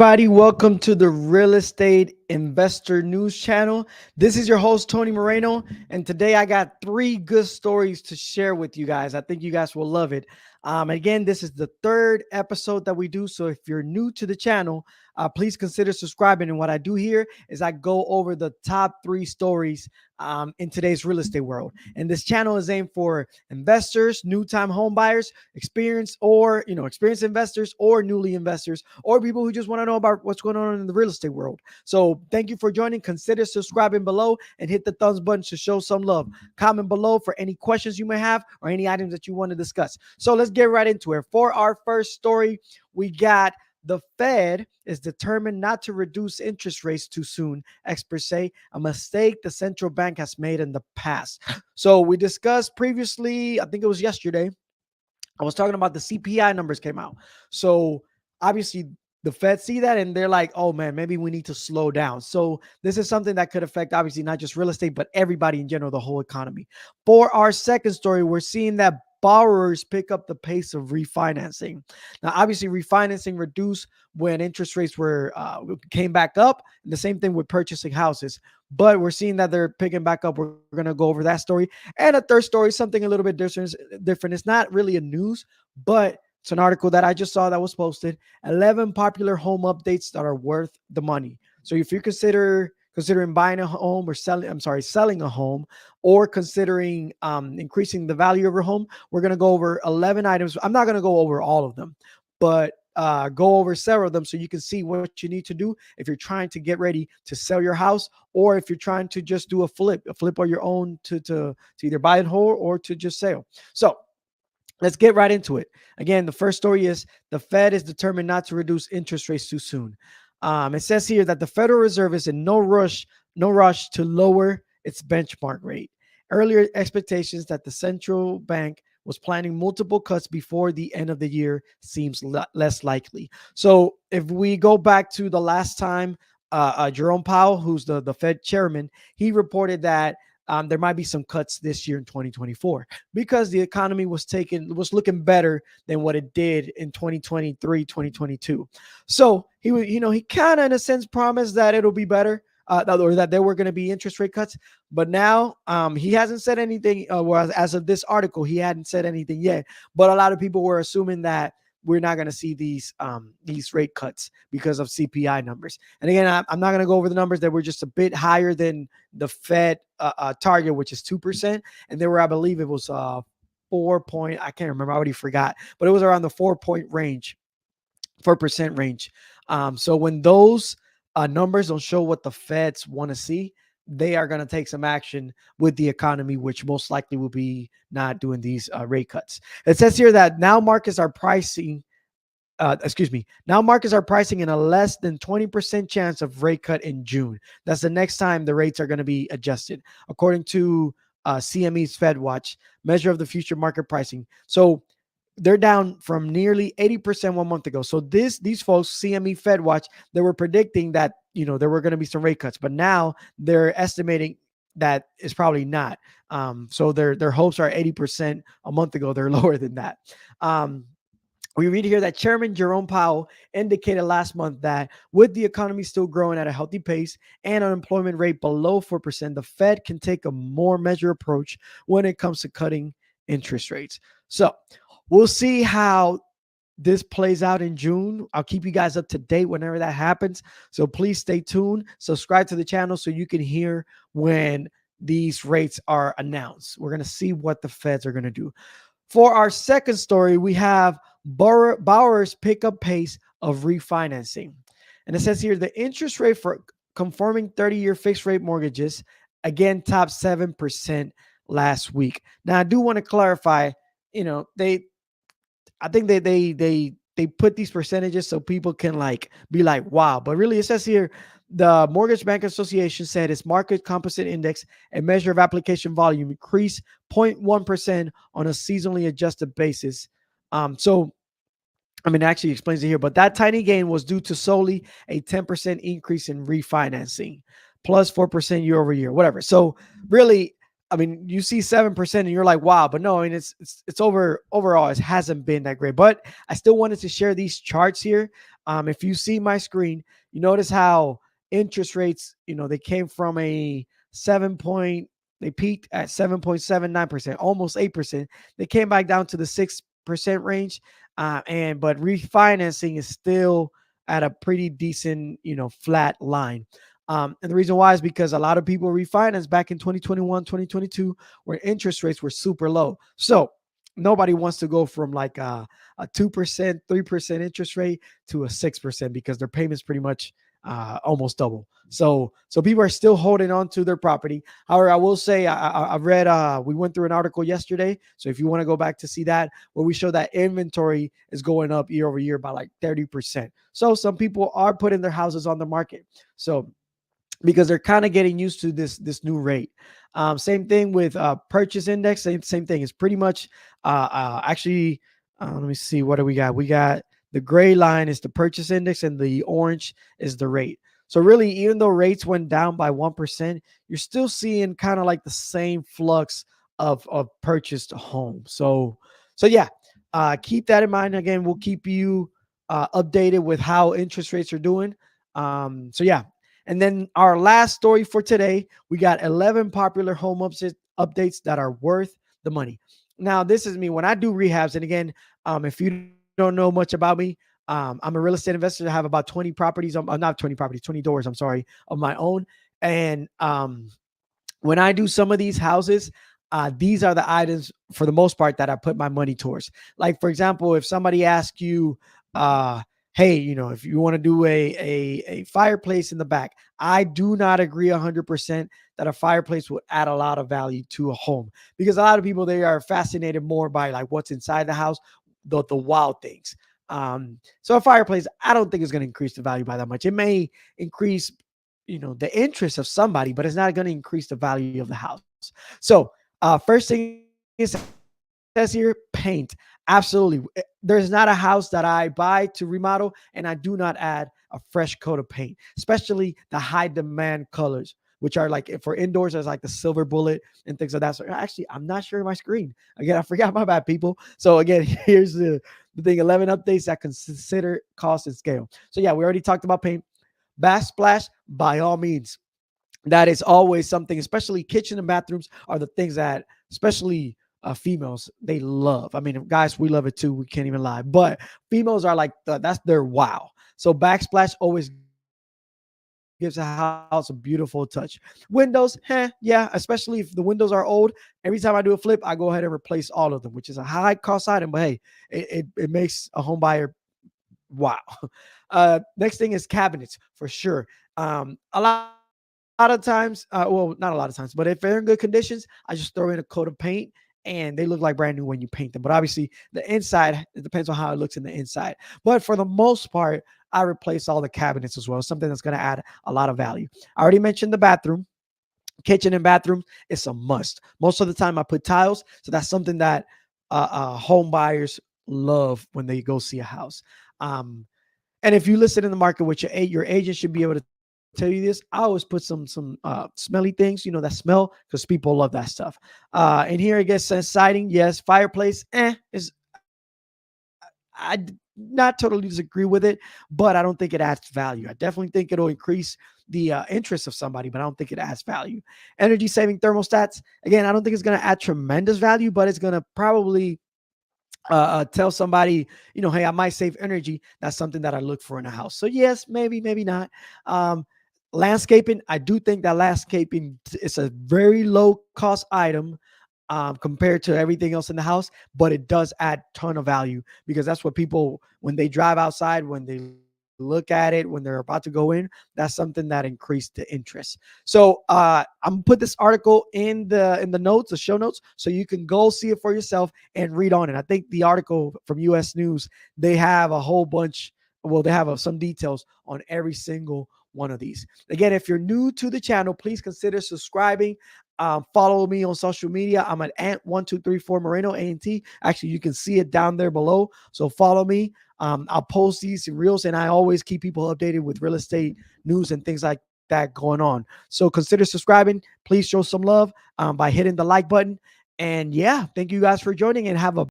Everybody, welcome to the Real Estate Investor News Channel. This is your host, Tony Moreno, and today I got three good stories to share with you guys. I think you guys will love it. Again, this is the third episode that we do, so if you're new to the channel, please consider subscribing. And what I do here is I go over the top three stories in today's real estate world. And this channel is aimed for investors, new-time home buyers, experienced investors, or newly investors, or people who just want to know about what's going on in the real estate world. So thank you for joining. Consider subscribing below and hit the thumbs button to show some love. Comment below for any questions you may have or any items that you want to discuss. So let's get right into it. For our first story, we got the Fed is determined not to reduce interest rates too soon, experts say, a mistake the central bank has made in the past. So we discussed previously, I think it was yesterday, I was talking about the CPI numbers came out. So obviously the Fed see that and they're like, oh man, maybe we need to slow down. So this is something that could affect obviously not just real estate, but everybody in general, the whole economy. For our second story, we're seeing that borrowers pick up the pace of refinancing. Now, obviously, refinancing reduced when interest rates were came back up. And the same thing with purchasing houses. But we're seeing that they're picking back up. We're going to go over that story. And a third story, something a little bit different. It's not really a news, but it's an article that I just saw that was posted. 11 popular home updates that are worth the money. So if you considering buying a home or selling a home, or considering increasing the value of your home, we're going to go over 11 items. I'm not going to go over all of them, but go over several of them so you can see what you need to do if you're trying to get ready to sell your house, or if you're trying to just do a flip on your own to either buy it whole or to just sell. So let's get right into it. Again, the first story is the Fed is determined not to reduce interest rates too soon. It says here that the Federal Reserve is in no rush to lower its benchmark rate. Earlier expectations that the central bank was planning multiple cuts before the end of the year seems less likely. So if we go back to the last time, Jerome Powell, who's the Fed chairman, he reported that there might be some cuts this year in 2024 because the economy was looking better than what it did in 2023, 2022. So he kind of in a sense promised that it'll be better, or that there were going to be interest rate cuts. But now he hasn't said anything. Well, as of this article, he hadn't said anything yet. But a lot of people were assuming that we're not going to see these rate cuts because of CPI numbers. And again, I'm not going to go over the numbers that were just a bit higher than the Fed target, which is 2%. And they were, I believe it was 4 point. I can't remember. I already forgot. But it was around the 4% range. So when those numbers don't show what the Feds want to see, they are going to take some action with the economy, which most likely will be not doing these rate cuts. It says here that now markets are pricing in a less than 20% chance of rate cut in June. That's the next time the rates are going to be adjusted, according to CME's Fed Watch measure of the future market pricing. So they're down from nearly 80% 1 month ago. So these folks, CME Fed Watch, they were predicting that there were going to be some rate cuts, but now they're estimating that it's probably not. So their hopes are 80%. A month ago, they're lower than that. We read here that Chairman Jerome Powell indicated last month that with the economy still growing at a healthy pace and unemployment rate below 4%, the Fed can take a more measured approach when it comes to cutting interest rates. So we'll see how this plays out in June. I'll keep you guys up to date whenever that happens. So please stay tuned. Subscribe to the channel so you can hear when these rates are announced. We're going to see what the Feds are going to do. For our second story, we have borrowers pick up pace of refinancing. And it says here the interest rate for conforming 30-year fixed rate mortgages again topped 7% last week. Now, I do want to clarify, I think they put these percentages so people can be like, wow. But really, it says here, the Mortgage Bank Association said its market composite index, a measure of application volume, increased 0.1% on a seasonally adjusted basis. It actually explains it here, but that tiny gain was due to solely a 10% increase in refinancing, plus 4% year over year, whatever. So really, I mean, you see 7% and you're like, wow, but no, I mean, it's overall, it hasn't been that great. But I still wanted to share these charts here. If you see my screen, you notice how interest rates, they came from a 7 point, they peaked at 7.79%, almost 8%. They came back down to the 6% range. But refinancing is still at a pretty decent, flat line. And the reason why is because a lot of people refinanced back in 2021, 2022, where interest rates were super low. So nobody wants to go from like a 2%, 3% interest rate to a 6% because their payments pretty much almost double. So people are still holding on to their property. However, I will say I read we went through an article yesterday. So if you want to go back to see that, where we show that inventory is going up year over year by like 30%. So some people are putting their houses on the market. So because they're kind of getting used to this new rate. Same thing with purchase index. Same thing. It's pretty much actually. Let me see. What do we got? We got the gray line is the purchase index, and the orange is the rate. So really, even though rates went down by 1%, you're still seeing kind of like the same flux of purchased home. So yeah, keep that in mind. Again, we'll keep you updated with how interest rates are doing. So yeah, and then our last story for today, we got 11 popular home updates that are worth the money. Now, this is me when I do rehabs. And again, if you don't know much about me, I'm a real estate investor. I have about 20 properties. Not 20 properties, 20 doors. I'm sorry, of my own. And when I do some of these houses, these are the items for the most part that I put my money towards. Like, for example, if somebody asks you, hey, if you want to do a fireplace in the back, I do not agree 100% that a fireplace would add a lot of value to a home, because a lot of people, they are fascinated more by like what's inside the house, the wild things. So a fireplace, I don't think is going to increase the value by that much. It may increase, the interest of somebody, but it's not going to increase the value of the house. So first thing is says here, paint. Absolutely. There's not a house that I buy to remodel and I do not add a fresh coat of paint, especially the high demand colors, which are like for indoors, there's like the silver bullet and things like that. So actually, I'm not sharing my screen. Again, I forgot, my bad, people. So again, here's the thing, 11 updates that consider cost and scale. So yeah, we already talked about paint. Backsplash, by all means, that is always something, especially kitchen and bathrooms are the things that, especially females, they love. I mean, guys, we love it too. We can't even lie. But females are like, that's their wow. So backsplash always gives a house a beautiful touch. Windows, yeah, especially if the windows are old. Every time I do a flip, I go ahead and replace all of them, which is a high cost item. But hey, it makes a home buyer wow. Next thing is cabinets for sure. A lot of times, well, not a lot of times, but if they're in good conditions, I just throw in a coat of paint and they look like brand new when you paint them. But obviously, the inside, it depends on how it looks in the inside. But for the most part, I replace all the cabinets as well. Something that's going to add a lot of value. I already mentioned the bathroom. Kitchen and bathroom, it's a must. Most of the time, I put tiles. So that's something that home buyers love when they go see a house. Um, and if you listen in the market with your agent should be able to tell you this. I always put some smelly things, that smell, because people love that stuff. And here it gets siding, yes. Fireplace, is I not totally disagree with it, but I don't think it adds value. I definitely think it'll increase the interest of somebody, but I don't think it adds value. Energy saving thermostats, again, I don't think it's going to add tremendous value, but it's going to probably tell somebody, hey, I might save energy. That's something that I look for in a house. So yes, maybe not. Landscaping, I do think that landscaping is a very low cost item compared to everything else in the house, but it does add ton of value, because that's what people, when they drive outside, when they look at it, when they're about to go in, that's something that increased the interest. So I'm gonna put this article in the notes, the show notes, so you can go see it for yourself and read on it. I think the article from US News, they have a whole bunch, well, they have some details on every single one of these. Again, if you're new to the channel, please consider subscribing. Follow me on social media. I'm at Ant1234 Moreno, ANT. Actually, you can see it down there below. So follow me. I'll post these reels, and I always keep people updated with real estate news and things like that. that going on. So consider subscribing. Please show some love by hitting the like button. And yeah, thank you guys for joining and have a